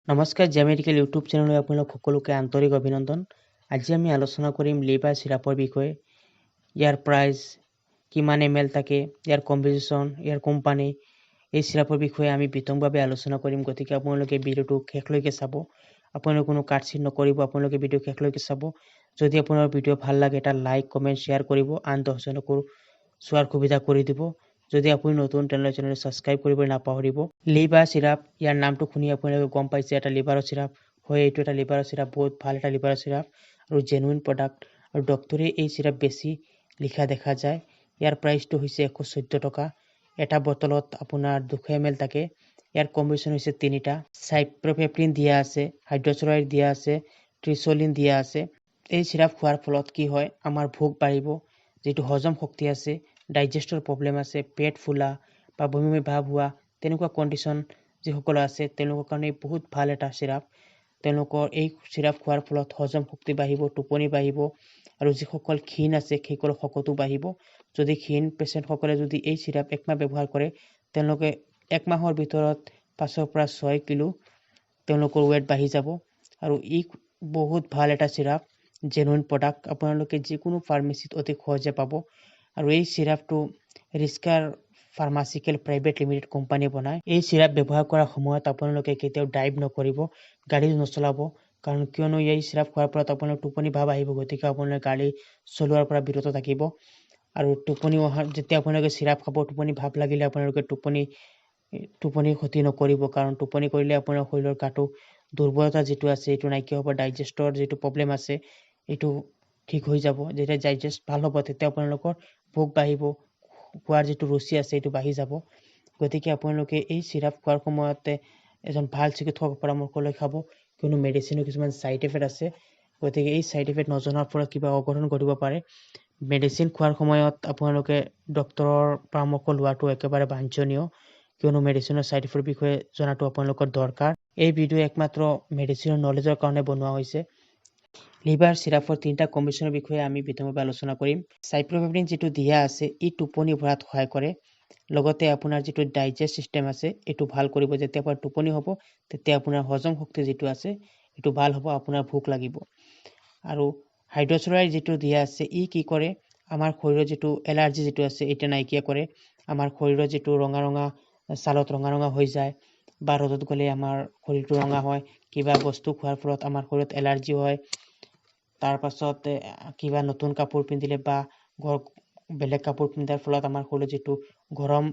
নমস্কাৰ medical YouTube চেনেললৈ আপোনালোক সকলোকে আন্তৰিক অভিনন্দন। আজি আমি আলোচনা কৰিম লিভাৰ চিৰাপৰ বিষয়ে। ইয়াৰ প্ৰাইচ, কিমান ml থাকে, ইয়াৰ কম্পোজিশ্যন, ইয়াৰ কোম্পানী, এই চিৰাপৰ বিষয়ে আমি বিতংভাৱে আলোচনা কৰিম। গতিকে আপোনালোকে ভিডিঅ'টো শেষলৈকে চাব। আপোনালোকে কোনো কাটচিট নকৰিব, আপোনালোকে ভিডিঅ' শেষলৈকে চাব। যদি আপোনাৰ ভিডিঅ' ভাল লাগে এটা লাইক, কমেণ্ট, শ্বেয়াৰ কৰিব, আন 10জনকো চোৱাৰ সুবিধা কৰি দিব। যদি আপুনি নতুন চেনেল সাবস্ক্ৰাইব কৰিব নাপাহৰিব। লিভাৰ চিৰাপ, ইয়াৰ নামটো শুনি আপোনালোকে গম পাইছে এটা লিভাৰৰ চিৰাপ হয়। এইটো এটা লিভাৰৰ চিৰাপ, বহুত ভাল এটা লিভাৰৰ চিৰাপ আৰু জেনুইন প্ৰডাক্ট। আৰু ডক্টৰে এই চিৰাপ বেছি লিখা দেখা যায়। ইয়াৰ প্ৰাইচটো হৈছে 114 টকা। এটা বটলত আপোনাৰ 200 ml থাকে। ইয়াৰ কম্বিনেশ্যন হৈছে 3টা। সাইপ্ৰোপেপটিন দিয়া আছে, হাইড্ৰক্সিক্লৰাইড দিয়া আছে, ট্ৰিচলিন দিয়া আছে। এই চিৰাপ খোৱাৰ ফলত কি হয়, আমাৰ ভোক বাঢ়িব, যিটো হজম শক্তি আছে, ডাইজেষ্টৰ প্ৰব্লেম আছে, পেট ফুলা বা বমি ভাৱ হোৱা তেনেকুৱা কণ্ডিশ্যন যিসকল আছে তেওঁলোকৰ কাৰণে বহুত ভাল এটা চিৰাপ। তেওঁলোকৰ এই চিৰাপ খোৱাৰ ফলত হজম শক্তি বাঢ়িব, টোপনি বাঢ়িব আৰু যিসকল ক্ষীণ আছে সেইসকলৰ শকতো বাঢ়িব। যদি ক্ষীণ পেচেণ্টসকলে যদি এই চিৰাপ একমাহ ব্যৱহাৰ কৰে, তেওঁলোকে একমাহৰ ভিতৰত 5 পৰা 6 কিলো তেওঁলোকৰ ৱেট বাঢ়ি যাব। আৰু ই বহুত ভাল এটা চিৰাপ, জেনুইন প্ৰডাক্ট। আপোনালোকে যিকোনো ফাৰ্মেচিত অতি সহজে পাব। আৰু এই চিৰাপটো ৰিস্কাৰ ফাৰ্মাচিকেল প্ৰাইভেট লিমিটেড কোম্পানী বনায়। এই চিৰাপ ব্যৱহাৰ কৰাৰ সময়ত আপোনালোকে কেতিয়াও ড্ৰাইভ নকৰিব, গাড়ী নচলাব। কাৰণ কিয়নো এই চিৰাপ খোৱাৰ ফলত আপোনালোকৰ টোপনি ভাৱ আহিব। গতিকে আপোনালোকে গাড়ী চলোৱাৰ পৰা বিৰত থাকিব। আৰু টোপনি যেতিয়া আপোনালোকে চিৰাপ খাব, টোপনি ভাৱ লাগিলে আপোনালোকে টোপনি ক্ষতি নকৰিব। কাৰণ টোপনি কৰিলে আপোনাৰ শৰীৰৰ গাটো দুৰ্বলতা যিটো আছে এইটো নাইকিয়া হ'ব। ডাইজেষ্টৰ যিটো প্ৰব্লেম আছে এইটো ঠিক হৈ যাব। যেতিয়া ডাইজেষ্ট ভাল হ'ব তেতিয়া আপোনালোকৰ ভোক বাঢ়িব, খোৱাৰ যিটো ৰুচি আছে এইটো বাঢ়ি যাব। গতিকে আপোনালোকে এই চিৰাপ খোৱাৰ সময়তে এজন ভাল চিকিৎসকৰ পৰামৰ্শ লৈ খাব। কিয়নো মেডিচিনৰ কিছুমান ছাইড এফেক্ট আছে। গতিকে এই ছাইড এফেক্ট নজনাৰ ফলত কিবা অঘটন ঘটিব পাৰে। মেডিচিন খোৱাৰ সময়ত আপোনালোকে ডক্তৰৰ পৰামৰ্শ লোৱাটো একেবাৰে বাঞ্ছনীয়। কিয়নো মেডিচিনৰ ছাইড এফেক্টৰ বিষয়ে জনাটো আপোনালোকৰ দৰকাৰ। এই ভিডিঅ' একমাত্ৰ মেডিচিনৰ নলেজৰ কাৰণে বনোৱা হৈছে। লিভাৰ চিৰাপৰ 3টা কম্বিনেশ্যনৰ বিষয়ে আমি বিতংভাৱে আলোচনা কৰিম। সাইপ্ৰোপেপটিন যিটো দিয়া আছে ই টোপনি ভৰাত সহায় কৰে। লগতে আপোনাৰ যিটো ডাইজেষ্ট চিষ্টেম আছে এইটো ভাল কৰিব। যেতিয়া আপোনাৰ টোপনি হ'ব তেতিয়া আপোনাৰ হজম শক্তি যিটো আছে এইটো ভাল হ'ব, আপোনাৰ ভোক লাগিব। আৰু হাইড্ৰক্সিক্লৰাইড যিটো দিয়া আছে ই কি কৰে, আমাৰ শৰীৰৰ যিটো এলাৰ্জি যিটো আছে এটা নাইকিয়া কৰে। আমাৰ শৰীৰৰ যিটো ৰঙা ছালত ৰঙা হৈ যায় বা ৰ'দত গ'লে আমাৰ শৰীৰটো ৰঙা হয়, কিবা বস্তু খোৱাৰ ফলত আমাৰ শৰীৰত এলাৰ্জি হয়, তাৰ পাছত কিবা নতুন কাপোৰ পিন্ধিলে বা বেলেগ কাপোৰ পিন্ধাৰ ফলত আমাৰ শৰীৰত যিটো গৰম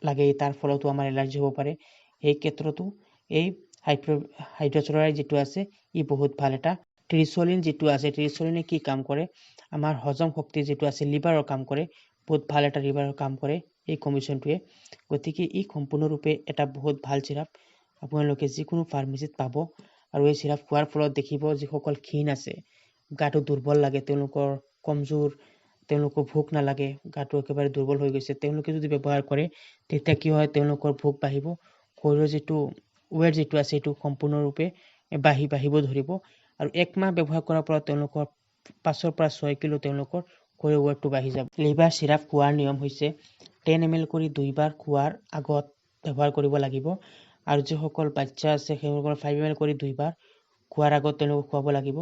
লাগে তাৰ ফলতো আমাৰ এলাৰ্জি হ'ব পাৰে। এই ক্ষেত্ৰতো এই হাইড্ৰক্সিক্লৰাইড যিটো আছে ই বহুত ভাল এটা। ট্ৰিচলিন যিটো আছে, ট্ৰিচলিনে কি কাম কৰে, আমাৰ হজম শক্তি যিটো আছে লিভাৰৰ কাম কৰে, বহুত ভাল এটা লিভাৰৰ কাম কৰে এই কম্বিনেশ্যনটোৱে। গতিকে ই সম্পূৰ্ণৰূপে এটা বহুত ভাল চিৰাপ। আপোনালোকে যিকোনো ফাৰ্মেচিত পাব। আৰু এই চিৰাপ খোৱাৰ ফলত দেখিব যিসকল ক্ষীণ আছে, গাটো দুৰ্বল লাগে, তেওঁলোকৰ কমজোৰ, তেওঁলোকৰ ভোক নালাগে, গাটো একেবাৰে দুৰ্বল হৈ গৈছে, তেওঁলোকে যদি ব্যৱহাৰ কৰে তেতিয়া কি হয়, তেওঁলোকৰ ভোক বাঢ়িব, শৰীৰৰ যিটো ৱেট যিটো আছে এইটো সম্পূৰ্ণৰূপে বাঢ়িব ধৰিব। আৰু একমাহ ব্যৱহাৰ কৰাৰ পৰা তেওঁলোকৰ 5 পৰা 6 কিলো তেওঁলোকৰ শৰীৰৰ ৱেটটো বাঢ়ি যাব। লিভাৰ চিৰাপ খোৱাৰ নিয়ম হৈছে 10 ml কৰি 2বাৰ খোৱাৰ আগত ব্যৱহাৰ কৰিব লাগিব। আৰু যিসকল বাচ্চা আছে সেইসকল 5 ml কৰি 2বাৰ খোৱাৰ আগত তেওঁলোকক খুৱাব লাগিব।